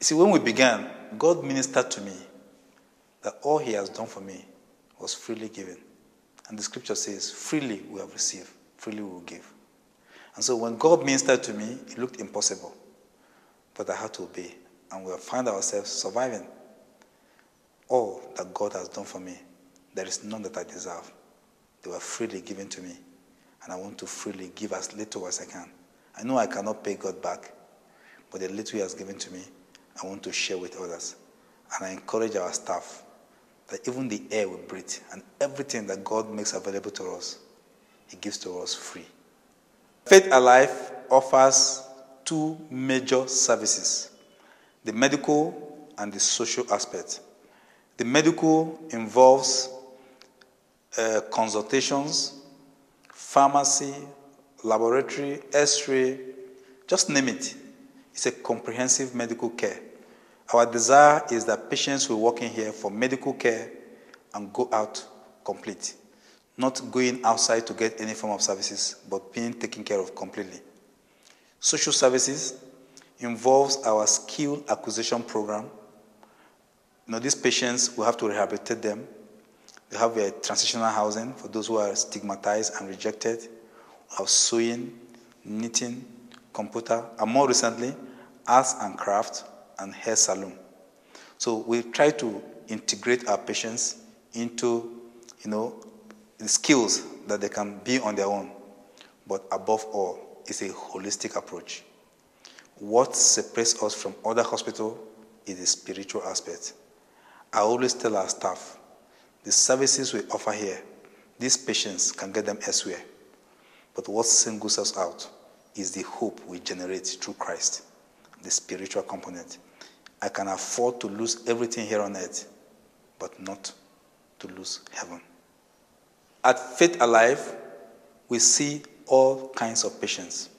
You see, when we began, God ministered to me that all he has done for me was freely given. And the scripture says, freely we have received, freely we will give. And so when God ministered to me, it looked impossible. But I had to obey. And we find ourselves surviving. All that God has done for me, there is none that I deserve. They were freely given to me. And I want to freely give as little as I can. I know I cannot pay God back. But the little he has given to me, I want to share with others. And I encourage our staff that even the air we breathe and everything that God makes available to us, he gives to us free. Faith Alive offers two major services, the medical and the social aspect. The medical involves consultations, pharmacy, laboratory, x-ray, just name it. It's a comprehensive medical care. Our desire is that patients will walk in here for medical care and go out complete. Not going outside to get any form of services, but being taken care of completely. Social services involves our skill acquisition program. These patients, we have to rehabilitate them. They have a transitional housing for those who are stigmatized and rejected. We have sewing, knitting, computer, and more recently, arts and craft and hair salon. So we try to integrate our patients into, the skills that they can be on their own. But above all, it's a holistic approach. What separates us from other hospitals is the spiritual aspect. I always tell our staff, the services we offer here, these patients can get them elsewhere. But what singles us out is the hope we generate through Christ, the spiritual component. I can afford to lose everything here on earth, but not to lose heaven. At Faith Alive, we see all kinds of patients.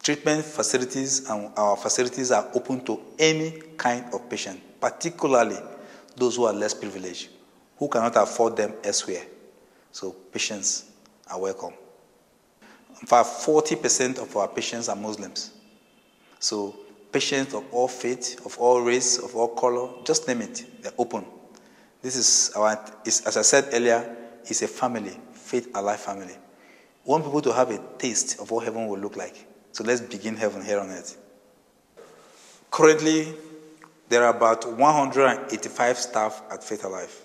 Treatment facilities and our facilities are open to any kind of patient, particularly those who are less privileged, who cannot afford them elsewhere. So patients are welcome. In fact, 40% of our patients are Muslims. So patients of all faith, of all race, of all color, just name it, they're open. This is as I said earlier, it's a family, Faith Alive family. We want people to have a taste of what heaven will look like. So let's begin heaven here on earth. Currently, there are about 185 staff at Faith Alive.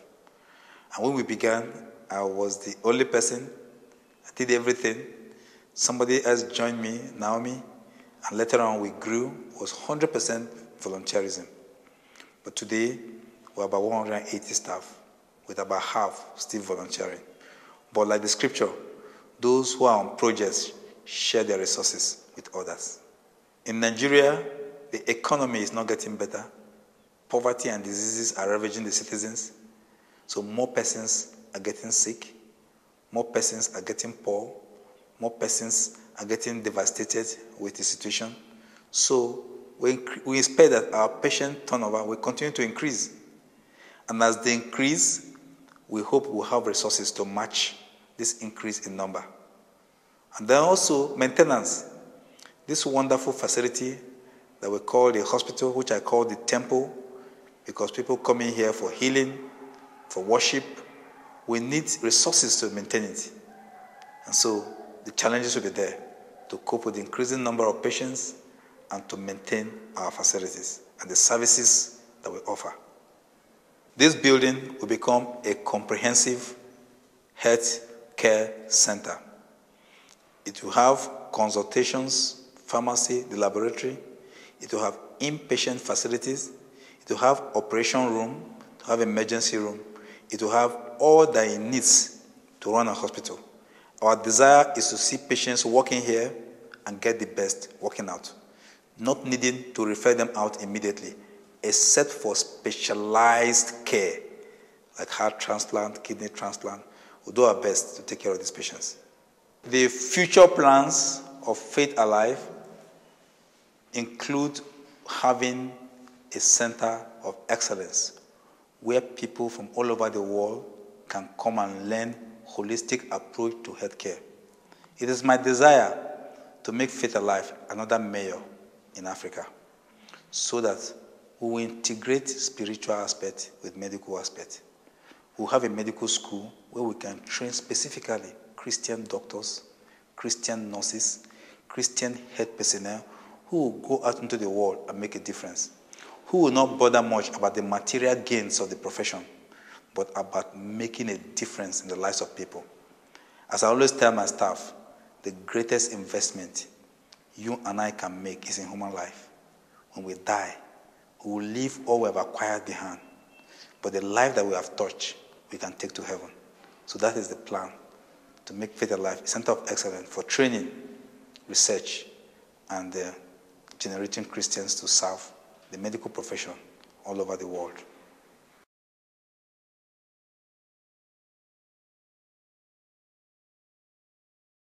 And when we began, I was the only person. I did everything. Somebody else joined me, Naomi, and later on we grew. It was 100% volunteerism. But today, we're about 180 staff, with about half still volunteering. But like the scripture, those who are on projects share their resources with others. In Nigeria, the economy is not getting better. Poverty and diseases are ravaging the citizens. So more persons are getting sick. More persons are getting poor. More persons are getting devastated with the situation. So we expect that our patient turnover will continue to increase. And as they increase, we hope we'll have resources to match this increase in number. And then also maintenance. This wonderful facility that we call the hospital, which I call the temple, because people come in here for healing, for worship. We need resources to maintain it. And so the challenges will be there to cope with the increasing number of patients and to maintain our facilities and the services that we offer. This building will become a comprehensive health care center. It will have consultations, pharmacy, the laboratory. It will have inpatient facilities. It will have operation room, to have emergency room. It will have all that it needs to run a hospital. Our desire is to see patients walking here and get the best working out, not needing to refer them out immediately, except for specialized care, like heart transplant, kidney transplant. We'll do our best to take care of these patients. The future plans of Faith Alive include having a center of excellence where people from all over the world can come and learn holistic approach to healthcare. It is my desire to make Faith Alive another mayor in Africa so that We will integrate spiritual aspect with medical aspect. We'll have a medical school where we can train specifically Christian doctors, Christian nurses, Christian health personnel who will go out into the world and make a difference, who will not bother much about the material gains of the profession, but about making a difference in the lives of people. As I always tell my staff, the greatest investment you and I can make is in human life. When we die, we will leave all we have acquired behind. But the life that we have touched, we can take to heaven. So that is the plan, to make Faith Alive a center of excellence for training, research, and generating Christians to serve the medical profession all over the world.